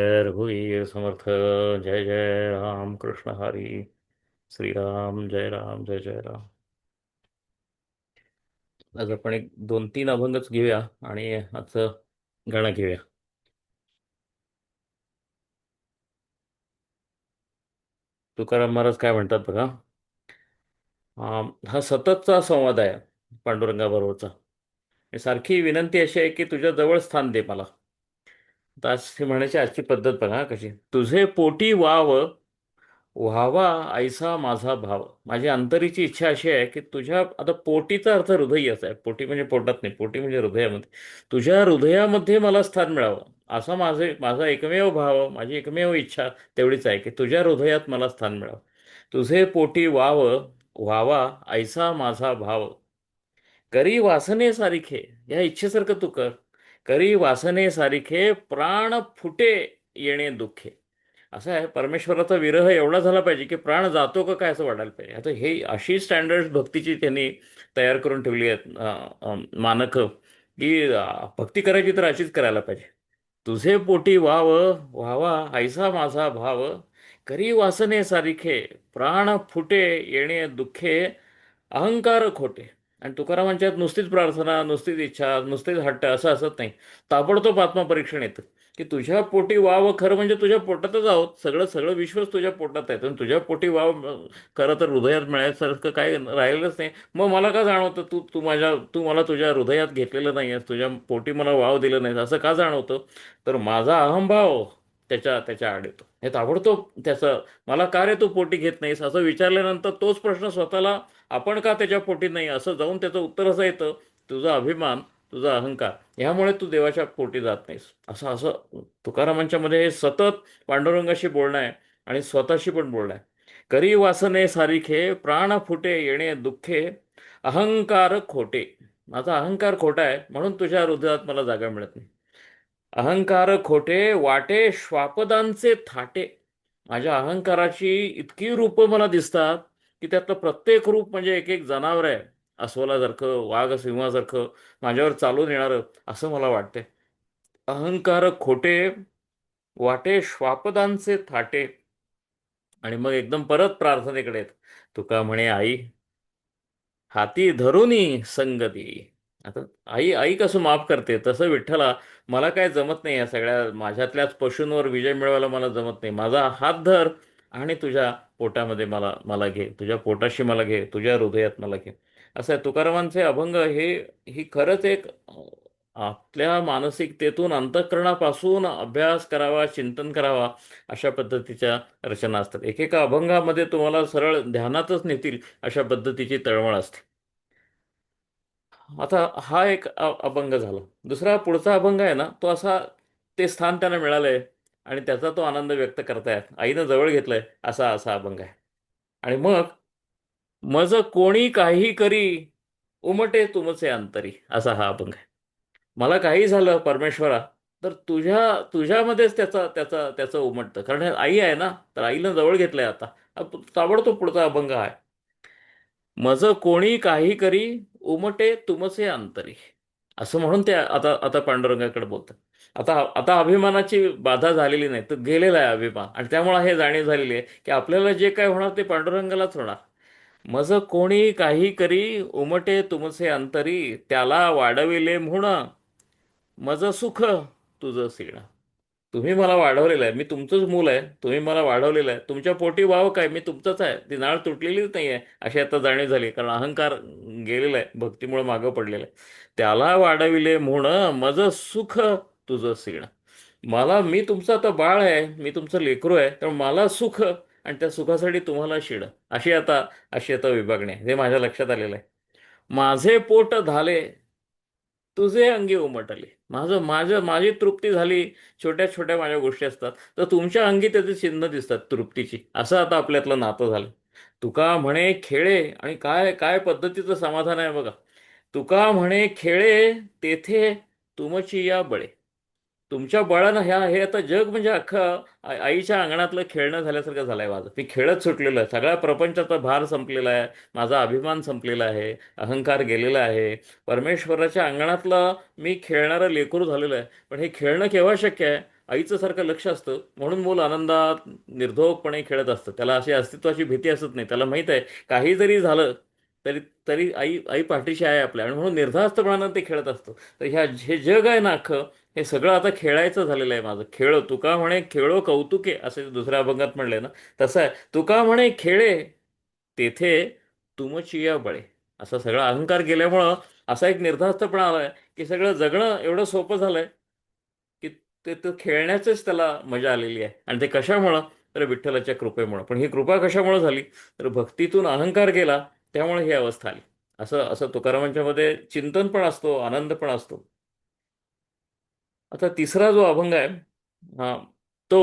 रघुवीर समर्थ. जय जय राम कृष्ण हरी. श्रीराम जय राम जय जय राम. आज आपण एक दोन तीन अभंगच घेऊया आणि आजचं गाणं घेऊया. तुकाराम महाराज काय म्हणतात बघा. हा सततचा संवाद आहे पांडुरंगाबरोबरचा. आणि सारखी विनंती अशी आहे की तुझ्या जवळ स्थान दे मला. तर अशी म्हणायची आजची पद्धत बघा कशी. तुझे पोटी वाव व्हावा ऐसा माझा भाव. माझी अंतरीची इच्छा अशी आहे की तुझ्या आता पोटीचा अर्थ हृदय असा आहे. पोटी म्हणजे पोटात नाही, पोटी म्हणजे हृदयामध्ये. तुझ्या हृदयामध्ये मला स्थान मिळावं असा माझा एकमेव भाव, माझी एकमेव इच्छा तेवढीच आहे की तुझ्या हृदयात मला स्थान मिळावं. तुझे पोटी व्हावा ऐसा माझा भाव. करी वासने सारिखे. या इच्छेसारखं तू कर. करी वासने सारिखे प्राण फुटे येणे दुःखे. असं आहे, परमेश्वराचा विरह एवढा झाला पाहिजे की प्राण जातो का काय असं वाटायला पाहिजे. आता हे अशी स्टँडर्ड भक्तीची त्यांनी तयार करून ठेवली आहेत मानकं की भक्ती करायची तर अशीच करायला पाहिजे. तुझे पोटी व्हावा ऐसा माझा भाव. करी वासने सारिखे प्राण फुटे येणे दुःखे. अहंकार खोटे. आणि तुकारामांच्यात नुसतीच प्रार्थना, नुसतीच इच्छा, नुसतीच हट्ट असं असत नाही. ताबडतोब आत्मपरीक्षण येतं की तुझ्या पोटी वाव खरं म्हणजे तुझ्या पोटातच आहोत. सगळं सगळं विश्वच तुझ्या पोटात आहे. आणि तुझ्या पोटी वाव खरं तर हृदयात मिळायसारखं काय राहिलेलंच नाही. मग मला का जाणवतं तू तू मला तुझ्या हृदयात घेतलेलं नाही आहेस, तुझ्या पोटी मला वाव दिलं नाहीस असं का जाणवतं. तर माझा अहंभाव त्याच्या आड येतो. हे ताबडतोब त्याचं मला का रे तू पोटी घेत नाहीस असं विचारल्यानंतर तोच प्रश्न स्वतःला आपण का त्याच्या पोटी नाही असं जाऊन त्याचं उत्तर असं येतं. तुझा अभिमान, तुझा अहंकार ह्यामुळे तू देवाच्या पोटी जात नाहीस. असं असं तुकारामांच्या मध्ये हे सतत पांडुरंगाशी बोलणं आहे आणि स्वतःशी पण बोलणं आहे. करी वासने सारिखे प्राण फुटे येणे दुःखे. अहंकार खोटे. माझा अहंकार खोटा आहे म्हणून तुझ्या हृदयात मला जागा मिळत नाही. अहंकार खोटे वाटे श्वापदांचे थाटे. माझ्या अहंकाराची इतकी रूपं मला दिसतात की त्यातलं प्रत्येक रूप म्हणजे एक एक जनावर आहे. अस्वलासारखं, वाघ सिंहासारखं माझ्यावर चालून येणारं असं मला वाटते. अहंकार खोटे वाटे श्वापदांचे थाटे. आणि मग एकदम परत प्रार्थनेकडे येत. तुका म्हणे आई हाती धरुनी संग दे. आता आई आई कसं माफ करते तसं विठ्ठला मला काय जमत नाही. या सगळ्या माझ्यातल्याच पशूंवर विजय मिळवायला मला जमत नाही. माझा हात धर आणि तुझ्या पोटामध्ये मला मला घे, तुझ्या पोटाशी मला घे, तुझ्या हृदयात मला घे. असं आहे तुकारामांचे अभंग हे. ही खरंच एक आपल्या मानसिकतेतून अंतःकरणापासून अभ्यास करावा, चिंतन करावा अशा पद्धतीच्या रचना असतात. एकेका अभंगामध्ये तुम्हाला सरळ ध्यानातच नेतील अशा पद्धतीची तळमळ असते. आता हा एक अभंग झाला. दुसरा पुढचा अभंग आहे ना तो असा, ते स्थान त्यांना मिळालंय आणि त्याचा तो आनंद व्यक्त करतायत, आईनं जवळ घेतलंय असा असा अभंग आहे. आणि मग मज कोणी काही करी उमटे तुमचे अंतरी असा हा अभंग आहे. मला काही झालं परमेश्वरा तर तुझ्यामध्येच त्याचं उमटतं. कारण हे आई आहे ना, तर आईनं जवळ घेतलंय आता. ताबडतोब पुढचा अभंग आहे. मज कोणी काही करी उमटे तुमचे अंतरी. असं म्हणून ते आता आता पांडुरंगाकडे बोलतात. आता आता अभिमानाची बाधा झालेली नाही, तर गेलेला आहे अभिमान. आणि त्यामुळे हे जाणीव झालेली आहे की आपल्याला जे काय होणार ते पांडुरंगालाच होणार. मज कोणी काही करी उमटे तुमचे अंतरी. त्याला वाढविले म्हणून मज सुख तुझं सीण. तुम्ही मला वाढवलेलं आहे, मी तुमचंच मूल आहे, तुम्ही मला वाढवलेलं आहे. तुमच्या पोटी वाव काय, मी तुमचंच आहे. ती नाळ तुटलेलीच नाही आहे अशी आता जाणीव झाली. कारण अहंकार गेलेला आहे, भक्तीमुळे मागं पडलेलं आहे. त्याला वाढविले म्हण मज सुख तुझं सीण. मी तुमचं आता बाळ आहे, मी तुमचं लेकरू आहे, तर मला सुख आणि त्या सुखासाठी तुम्हाला शिड. अशी आता विभागणी आहे. हे माझ्या लक्षात आलेलं आहे. माझे पोट झाले तुझे अंगी उमटले. माझी तृप्ती झाली. छोट्या छोट्या माझ्या गोष्टी असतात तर तुमच्या अंगी त्याचे चिन्ह दिसतात तृप्तीची. असं आता आपल्यातलं नातं झालं. तुका म्हणे खेळे. आणि काय काय पद्धतीचं समाधान आहे बघा. तुका म्हणे खेळे तेथे तुमची या बळे. तुमच्या बळानं हे आता जग म्हणजे अख्खं आईच्या अंगणातलं खेळणं झाल्यासारखं झालंय माझं. मी खेळत सुटलेलं आहे. सगळ्या प्रपंचाचा भार संपलेला आहे. माझा अभिमान संपलेला आहे. अहंकार गेलेला आहे. परमेश्वराच्या अंगणातलं मी खेळणारं लेकरू झालेलं आहे. पण हे खेळणं केव्हा शक्य आहे. आईचं सारखं लक्ष असतं म्हणून मूल आनंदात निर्धोकपणे खेळत असतं. त्याला अशी अस्तित्वाची भीती असत नाही. त्याला माहित आहे काही जरी झालं तरी तरी आई आई पाठीशी आहे आपल्या, आणि म्हणून निर्धास्तपणानं ते खेळत असतं. तर हे जग आहे ना अख्खं, हे सगळं आता खेळायचं झालेलं आहे माझं. खेळ तुका म्हणे खेळो कौतुके, असे दुसऱ्या अभंगात म्हणले ना, तसं आहे. तुका म्हणे खेळे तेथे तुमचिया बळे. असा सगळा अहंकार गेल्यामुळं असा एक निर्धास्तपणा आलाय की सगळं जगणं एवढं सोपं झालंय की ते खेळण्याचंच त्याला मजा आलेली आहे. आणि ते कशामुळं? तर विठ्ठलाच्या कृपेमुळं. पण ही कृपा कशामुळं झाली? तर भक्तीतून अहंकार गेला, त्यामुळे ही अवस्था आली. असं असं तुकारामांच्या मध्ये चिंतन पण असतो, आनंद पण असतो. आता तिसरा जो अभंग आहे, हा, तो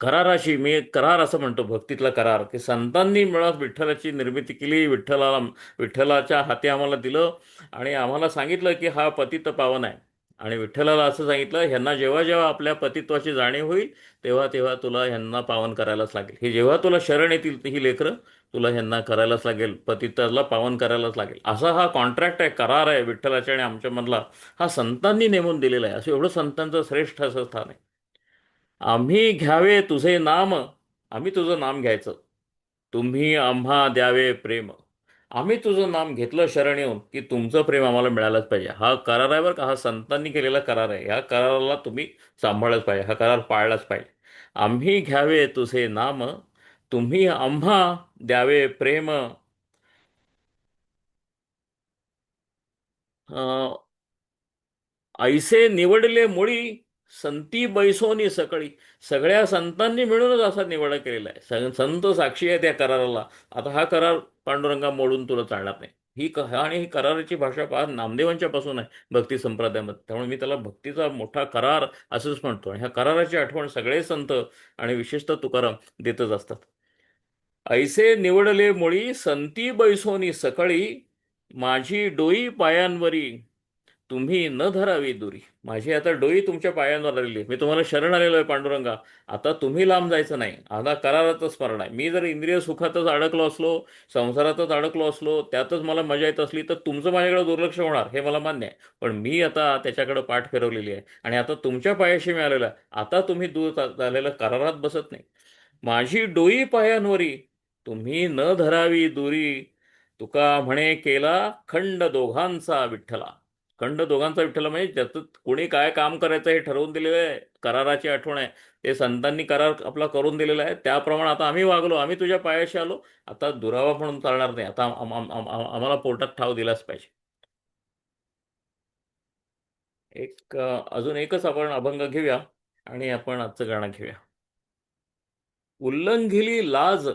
कराराशी, मी करार असं म्हणतो, भक्तीतला करार, की संतांनी मुळात विठ्ठलाची निर्मिती केली, विठ्ठलाच्या हाती आम्हाला दिलं आणि आम्हाला सांगितलं की हा पतित पावन आहे. आणि विठ्ठलाला असं सांगितलं, ह्यांना जेव्हा जेव्हा आपल्या पतित्वाची जाणीव होईल तेव्हा तेव्हा तुला ह्यांना पावन करायलाच लागेल. हे जेव्हा तुला शरण येतील ही लेकरं, तुला ह्यांना करायलाच लागेल, पतिताला पावन करायलाच लागेल. असा हा कॉन्ट्रॅक्ट आहे, करार आहे विठ्ठलाच्या आणि आमच्यामधला. हा संतांनी नेमून दिलेला आहे. असं एवढं संतांचं श्रेष्ठ असं स्थान आहे. आम्ही घ्यावे तुझे नाम, आम्ही तुझं नाम घ्यायचं. तुम्ही आम्हा द्यावे प्रेम. आम्ही तुझं नाम घेतलं शरण येऊन की तुमचं प्रेम आम्हाला मिळालंच पाहिजे. हा करार आहे बरं का, हा संतांनी केलेला करार आहे. ह्या कराराला तुम्ही सांभाळच पाहिजे, हा करार पाळलाच पाहिजे. आम्ही घ्यावे तुझे नाम, तुम्ही आम्हा द्यावे प्रेम. ऐसे निवडले मुळी संती बैसोनी सकळी. सगळ्या संतांनी मिळूनच असा निवडा केलेला आहे. संत साक्षी आहे त्या कराराला. आता हा करार पांडुरंगा मोडून तुला चालणार नाही. आणि ही कराराची भाषा फार नामदेवांच्या पासून आहे भक्ती संप्रदायामध्ये. त्यामुळे मी त्याला भक्तीचा मोठा करार असंच म्हणतो. आणि ह्या कराराची आठवण सगळे संत आणि विशेषतः तुकाराम देतच असतात. ऐसे निवडले मुळी संती बैसोनी सकळी, माझी डोई पायांवरी तुम्ही न धरावी दुरी. माझी आता डोई तुमच्या पायांवर आलेली आहे. मी तुम्हाला शरण आलेलो आहे पांडुरंगा. आता तुम्ही लांब जायचं नाही. आता करारातच स्मरण आहे. मी जर इंद्रिय सुखातच अडकलो असलो, संसारातच अडकलो असलो, त्यातच मला मजा येत असली, तर तुमचं माझ्याकडे दुर्लक्ष होणार हे मला मान्य आहे. पण मी आता त्याच्याकडे पाठ फिरवलेली आहे आणि आता तुमच्या पायाशी मी आलेलो आहे. आता तुम्ही दूर झालेल्या करारात बसत नाही. माझी डोई पायांवरी तुम्ही न धरावी दुरी. तुका म्हणे केला खंड दोघांचा विठ्ठला. खंड दोघांचा विठ्ठला म्हणजे ज्याचं कोणी काय काम करायचं हे ठरवून दिलेलं आहे. कराराची आठवण आहे. ते संतांनी करार आपला करून दिलेला आहे. त्याप्रमाणे आता आम्ही वागलो, आम्ही तुझ्या पायाशी आलो. आता दुरावा म्हणून चालणार नाही. आता आम्हाला पोटात ठाव दिलाच पाहिजे. अजून एकच आपण अभंग घेऊया आणि आपण आजचं गाणं घेऊया. उल्लंघिली लाज.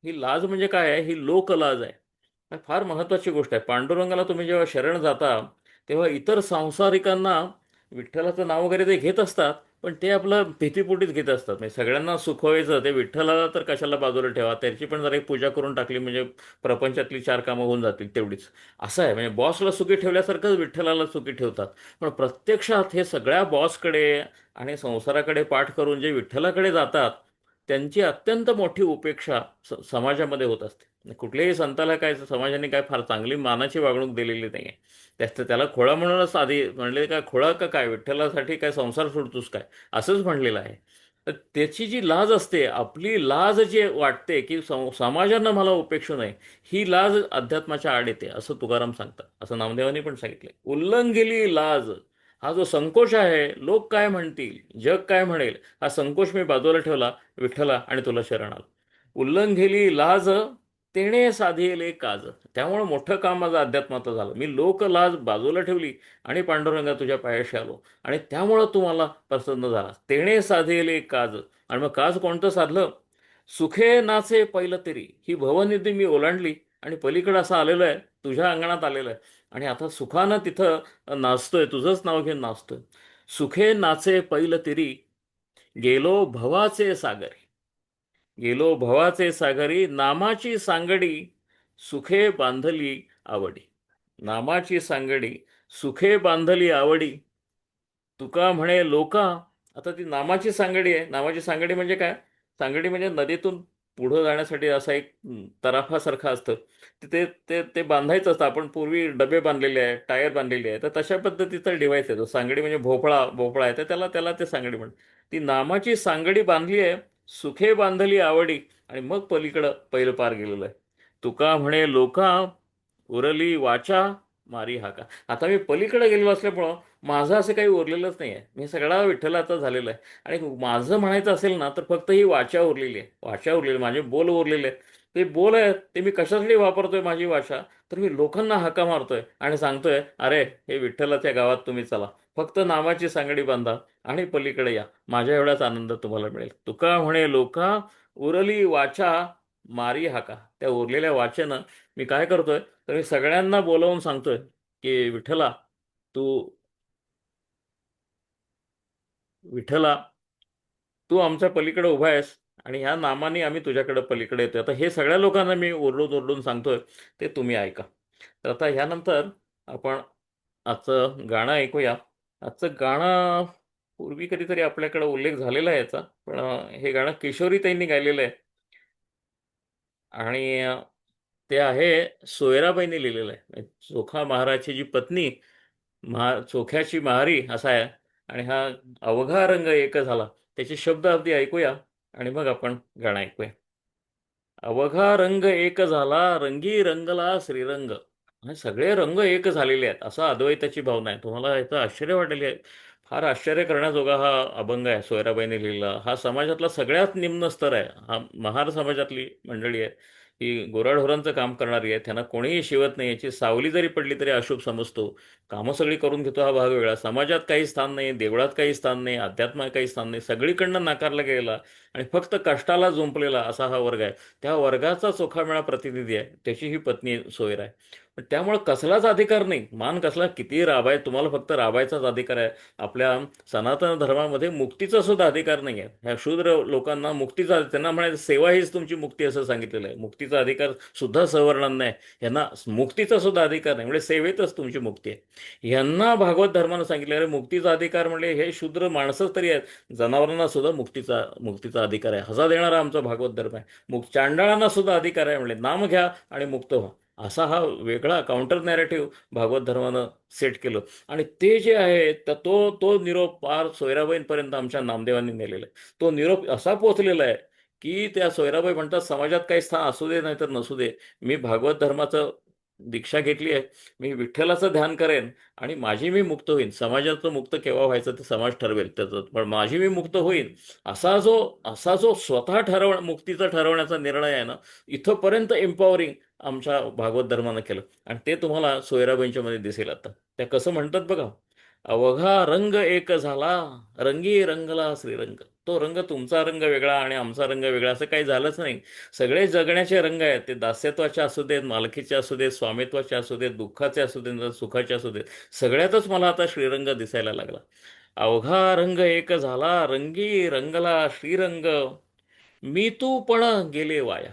ही लाज म्हणजे काय आहे? ही लोकलाज आहे. हा फार महत्वाची गोष्ट आहे. पांडुरंगाला तुम्ही जेव्हा शरण जाता तेव्हा इतर सांसारिकांना विठ्ठलाचं नाव वगैरे ते घेत असतात, पण ते आपलं भीतीपोटीच घेत असतात. म्हणजे सगळ्यांना सुखवायचं, ते विठ्ठलाला तर कशाला बाजूला ठेवा, त्याची पण जरा एक पूजा करून टाकली म्हणजे प्रपंचातली चार कामं होऊन जातील तेवढीच. असं आहे. म्हणजे बॉसला सुखी ठेवल्यासारखंच विठ्ठलाला सुखी ठेवतात. पण प्रत्यक्षात हे सगळ्या बॉसकडे आणि संसाराकडे पाठ करून जे विठ्ठलाकडे जातात त्यांची अत्यंत मोठी उपेक्षा समाजामध्ये होत असते. कुठल्याही संताला काय समाजाने काय फार चांगली मानाची वागणूक दिलेली नाही आहे. त्याला खोळा म्हणूनच आधी म्हणले, काय खोळा का काय, विठ्ठलासाठी काय संसार सोडतोस काय, असंच म्हणलेलं आहे. तर त्याची जी लाज असते, आपली लाज जी वाटते की समाजानं मला उपेक्षू नये, ही लाज अध्यात्माच्या आड येते असं तुकाराम सांगतात. असं नामदेवांनी पण सांगितलंय. उल्लंघिली लाज. हा जो संकोच आहे, लोक काय म्हणतील, जग काय म्हणेल, हा संकोच मी बाजूला ठेवला विठ्ठला आणि तुला शरण आलो. उल्लंघिली लाज तेणे साधेले काज. त्यामुळे मोठं काम माझं अध्यात्माचं झालं. मी लोकलाज बाजूला ठेवली आणि पांडुरंगा तुझ्या पायाशी आलो आणि त्यामुळं तू मला प्रसन्न झाला. तेणे साधेले काज. आणि मग काज कोणतं साधलं? सुखे नाचे पहिलं तरी. ही भवनिधी मी ओलांडली आणि पलीकडे असं आलेलो आहे, तुझ्या अंगणात आलेलो आहे आणि आता सुखानं तिथं नाचतोय, तुझंच नाव घेऊन नाचतोय. सुखे नाचे पैल तिरी, गेलो भवाचे सागरी. गेलो भवाचे सागरी, नामाची सांगडी सुखे बांधली आवडी. नामाची सांगडी सुखे बांधली आवडी. तुका म्हणे लोका. आता ती नामाची सांगडी आहे. नामाची सांगडी म्हणजे काय? सांगडी म्हणजे नदीतून पुढं जाण्यासाठी असा एक तराफासारखं असतं. ते ते ते बांधायचं असतं. आपण पूर्वी डबे बांधलेले आहे, टायर बांधलेले आहे, तर तशा पद्धतीचा डिव्हाइस आहे तो. सांगडी म्हणजे भोपळा भोपळा आहे, तर त्याला त्याला ते सांगडी म्हणतात. ती नामाची सांगडी बांधली आहे, सुखे बांधली आवडी, आणि मग पलीकडं पहिलं पार गेलेलं आहे. तुका म्हणे लोका, उरली वाचा, मारी हाका. आता मी पलीकडे गेलेलो असल्यामुळं माझं असं काही उरलेलंच नाही आहे. मी सगळा विठ्ठलाचा झालेला आहे. आणि माझं म्हणायचं असेल ना, तर फक्त ही वाचा उरलेली आहे. वाचा उरलेली, माझे बोल उरलेले आहेत. ते बोल आहेत ते मी कशासाठी वापरतोय माझी भाषा, तर मी लोकांना हाका मारतोय आणि सांगतोय, अरे हे विठ्ठलाच्या गावात तुम्ही चला, फक्त नामाची सांगडी बांधा आणि पलीकडे या, माझ्या एवढाच आनंद तुम्हाला मिळेल. तुका म्हणे लोका, उरली वाचा, मारी हाका. त्या उरलेल्या वाचेनं मी काय करतोय, तर मी सगळ्यांना बोलावून सांगतोय की विठ्ठला, तू विठ्ठला तू आमच्या पलीकडे उभा आहेस, आणि ह्या नामाने आम्ही तुझ्याकडे पलीकडे येतोय. आता हे सगळ्या लोकांना मी ओरडून ओरडून सांगतोय, ते तुम्ही ऐका. तर आता ह्यानंतर आपण आजचं गाणं ऐकूया. आजचं गाणं पूर्वी कधीतरी आपल्याकडे उल्लेख झालेला आहे याचा, पण हे गाणं किशोरीताईंनी गायलेलं आहे. आणि ते आहे, सोयराबाईंनी लिहिलेलं आहे. म्हणजे चोखा महाराजची जी पत्नी, चोख्याची महारी असा आहे. आणि हा अवघा रंग एक झाला, त्याचे शब्द अगदी ऐकूया आणि मग आपण गाणं ऐकूया. अवघा रंग एक झाला, रंगी रंगला श्रीरंग. हे सगळे रंग एक झालेले आहेत, असं अद्वैताची भावना आहे. तुम्हाला याचं आश्चर्य वाटेल. फार आश्चर्य करण्याजोगा हा अभंग आहे, सोयराबाईने लिहिला. हा समाजातला सगळ्यात निम्न स्तर आहे. हा महार समाजातली मंडळी आहे, ही गोराढोरांचं काम करणारी आहे. त्यांना कोणीही शिवत नाही, याची सावली जरी पडली तरी अशुभ समजतो. कामं सगळी करून घेतो, हा भाग वेगळा. समाजात काही स्थान नाही, देवळात काही स्थान नाही, अध्यात्मात काही स्थान नाही, सगळीकडनं नाकारला गेलेला आणि फक्त कष्टाला जुंपलेला असा हा वर्ग आहे. त्या वर्गाचा चोखामेळा प्रतिनिधी आहे, त्याची ही पत्नी सोयर आहे. पण त्यामुळे कसलाच अधिकार नाही, मान कसला, किती राबाय, तुम्हाला फक्त राबायचाच अधिकार आहे. आपल्या सनातन धर्मामध्ये मुक्तीचा सुद्धा अधिकार नाही आहे. ह्या शूद्र लोकांना मुक्तीचा, त्यांना म्हणायचं सेवा हीच तुमची मुक्ती असं सांगितलेलं आहे. मुक्तीचा अधिकार सुद्धा सवर्णांना आहे. यांना मुक्तीचा सुद्धा अधिकार नाही, म्हणजे सेवेतच तुमची मुक्ती आहे. यांना भागवत धर्मानं सांगितलं, अरे मुक्तीचा अधिकार म्हणजे हे शूद्र माणसंच तरी आहेत, जनावरांना सुद्धा मुक्तीचा अधिकार आहे, हसा देणारा आमचा भागवत धर्म आहे. चांडाळांना सुद्धा अधिकार आहे, म्हणजे नाम घ्या आणि मुक्त व्हा, असा हा वेगळा काउंटर नॅरेटिव्ह भागवत धर्मानं सेट केलं. आणि ते जे आहे तर तो तो निरोप पार सोयराबाईंपर्यंत आमच्या नामदेवांनी नेलेला आहे. तो निरोप असा पोहोचलेला आहे की त्या सोयराबाई म्हणतात, समाजात काही स्थान असू दे नाही तर नसू दे, मी भागवत धर्माचं दीक्षा घेतली आहे, मी विठ्ठलाचं ध्यान करेन आणि माझी मी मुक्त होईन. समाजाचं मुक्त केव्हा व्हायचं ते समाज ठरवेल त्याचं, पण माझी मी मुक्त होईन, असा जो स्वतः मुक्तीचा ठरवण्याचा निर्णय आहे ना, इथंपर्यंत एम्पॉवरिंग आमच्या भागवत धर्मानं केलं. आणि ते तुम्हाला सोयराबाईंच्या मध्ये दिसेल. आता त्या कसं म्हणतात बघा, अवघा रंग एक झाला, रंगी रंगला श्रीरंग. तो रंग, तुमचा रंग वेगळा आणि आमचा रंग वेगळा असं काही झालंच नाही. सगळे जगण्याचे रंग आहेत, ते दास्यत्वाचे असू देत, मालकीचे असू देत, स्वामित्वाचे असू देत, दुःखाचे असू देत, सुखाचे असू देत, सगळ्यातच मला आता श्रीरंग दिसायला लागला. अवघा रंग एक झाला, रंगी रंगला श्रीरंग, मी तू पण गेले वाया.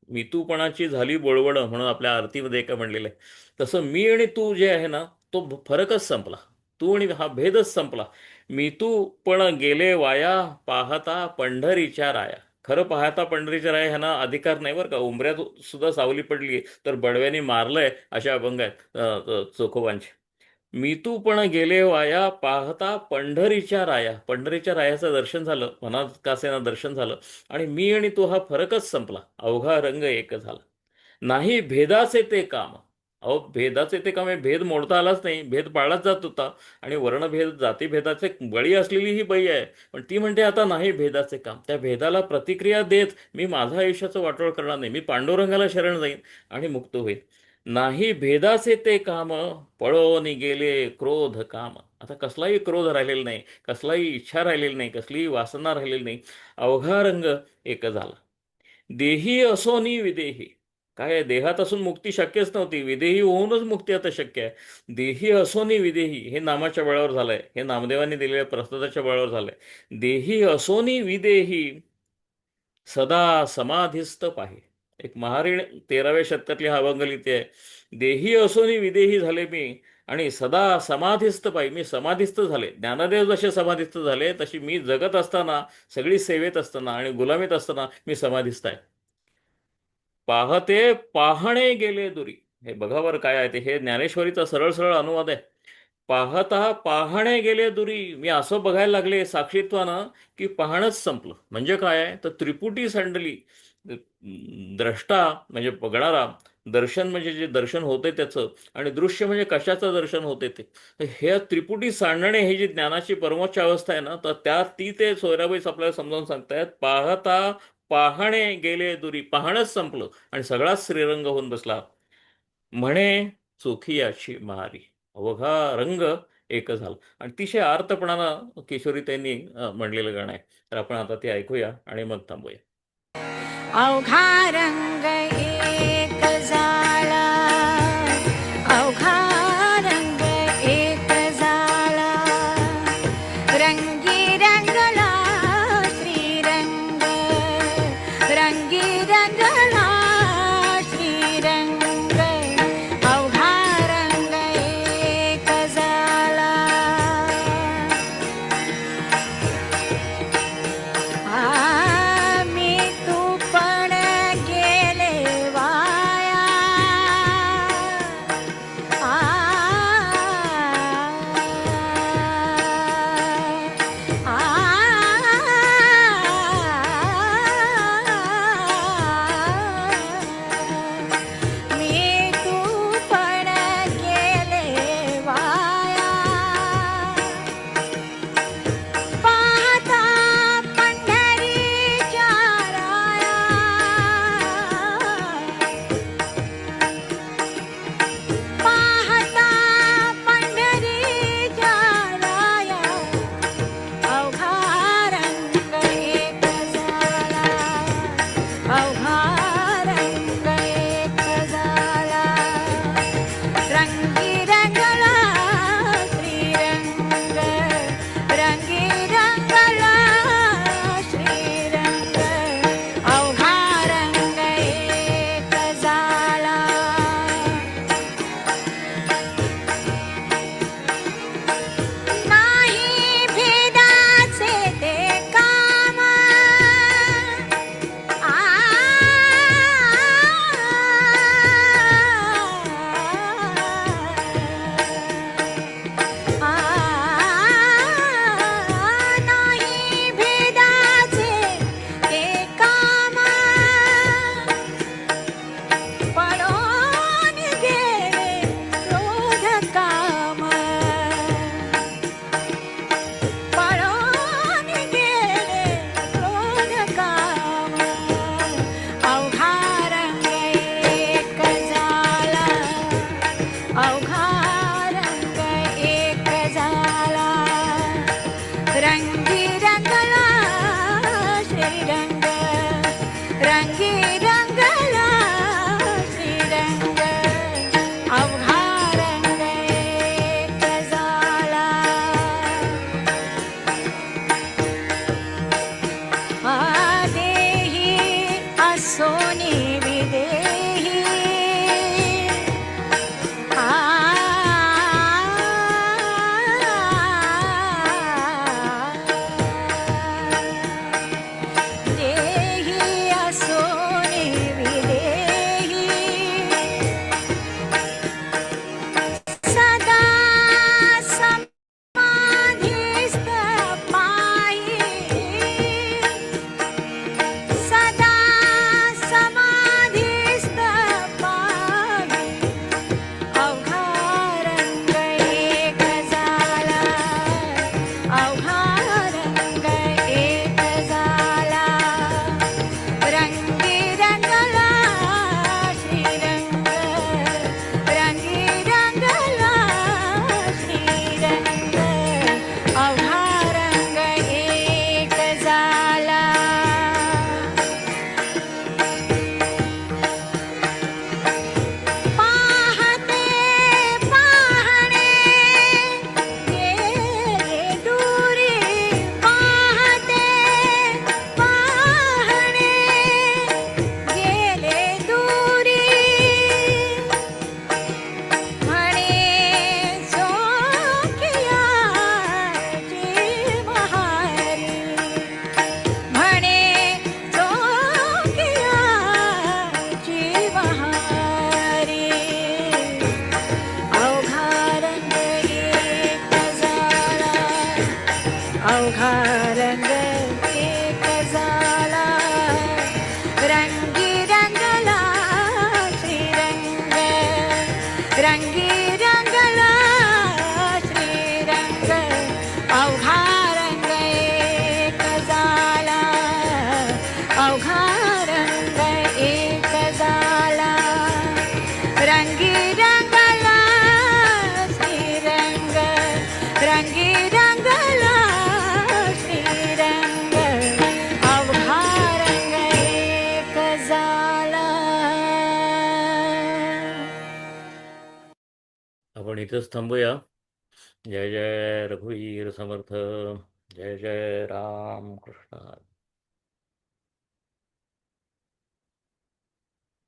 मी तूपणाची झाली बोळवण म्हणून आपल्या आरतीमध्ये एका म्हणलेलं आहे. तसं मी आणि तू जे आहे ना, तो फरकच संपला. तू आणि हा भेदच संपला. मी तू पण गेले वाया, पाहता पंढरीच्या राया. खरं पाहता पंढरीच्या राया ह्यांना अधिकार नाही बरं का. उंबऱ्यात सुद्धा सावली पडली तर बडव्याने मारलंय, अशा अभंग आहेत चोखोबांचे. मी तू पण गेले वाया, पाहता पंढरीच्या राया. पंढरीच्या रायाचं दर्शन झालं, मनात कासेना दर्शन झालं, आणि मी आणि तू हा फरकच संपला, अवघा रंग एक झाला. नाही भेदाचे ते काम. अहो, भेदाचे ते काम, हे भेद मोडता आलाच नाही, भेद पाळलाच जात होता. आणि वर्णभेद, जातीभेदाचे बळी असलेली ही बाई आहे, पण ती म्हणते आता नाही भेदाचे काम. त्या भेदाला प्रतिक्रिया देत मी माझं आयुष्याचं वाटोळ करणार नाही, मी पांडुरंगाला शरण जाईन आणि मुक्त होईल. नाही भेदाचे ते काम, पळून गेले क्रोध काम. आता कसलाही क्रोध राहिलेला नाही, कसलाही इच्छा राहिलेली नाही, कसलीही वासना राहिलेली नाही. अवघा रंग एक झाला. देही असोनी विदेही. काय आहे, देहात असून मुक्ती शक्यच नव्हती, विदेही होऊनच मुक्ती आता शक्य आहे. देही असोनी विदेही हे नामाच्या बळावर झालंय, हे नामदेवांनी दिलेल्या प्रसादाच्या बळावर झालंय. देही असोनी विदेही, सदा समाधिस्थ पाहे. एक महारीण 13व्या शतकातली हा अभंग लिहिते आहे. देही असोनी विदेही झाले मी, आणि सदा समाधिस्थ पाहि, मी समाधिस्थ झाले. ज्ञानदेव जसे समाधिस्थ झाले, तशी मी जगत असताना, सगळी सेवेत असताना आणि गुलामीत असताना मी समाधिस्थ आहे. पाहते पाहणे गेले दुरी. हे बघा बरं काय आहे ते. हे ज्ञानेश्वरीचा सरळ सरळ अनुवाद आहे. पाहता पाहणे गेले दुरी. मी असं बघायला लागले साक्षीत्वानं की पाहणंच संपलं. म्हणजे काय आहे तर त्रिपुटी सांडली. द्रष्टा म्हणजे बघणारा, दर्शन म्हणजे जे दर्शन होते त्याचं, आणि दृश्य म्हणजे कशाचं दर्शन होते ते. तर हे त्रिपुटी सांडणे ही जी ज्ञानाची परमोच्च अवस्था आहे ना, तर त्या ती ते सोयराबाईच आपल्याला समजावून सांगतायत. पाहता पाहणे गेले दुरी. पाहणंच संपलं आणि सगळाच श्रीरंग होऊन बसला. म्हणे चोखियाची महारी. अवघा रंग एक झाला. आणि अतिशय आर्तपणानं किशोरी त्यांनी म्हणलेलं गाणं आहे. तर आपण आता ते ऐकूया आणि मग थांबूया. अवघा रंग एक झाला, अवघा रंग एक झाला, रंगी रंगला श्रीरंग, रंगी रंगला श्रीरंग, अवघा रंग एक झाला. मी तू पण गेले वाया, मी तू पण गेले वाया. पाहता पंढरीच्या राया, पाहता पंढरीच्या राया, अवघा रंग एक झाला, अवघा रंग एक झाला, रंगी रंगला श्रीरंग, रंगी रंगला श्रीरंग, अवघा रंग एक झाला. नाही भेदाचे ते काम, नाही भेदाचे ते काम, पळून गेले क्रोध काम, पळून गेले क्रोध काम, अवघा रंग एक झाला, अवघा रंग एक झाला, रंगी रंगला श्रीरंग, रंगी रंगला श्रीरंग, अवघा रंग एक झाला. देही असोनी विदेही, देही अवघा रंग एक झाला रंगी रंगला श्रीरंग रंगी रंगला श्रीरंग अवघा रंग एक झाला अवघा रंग एक झाला रंगी रंगला श्रीरंग रंगी रंगला श्रीरंग अवघा रंग एक झाला. आपण इथंच थांबूया. जय जय रघुवीर समर्थ. जय जय राम कृष्ण.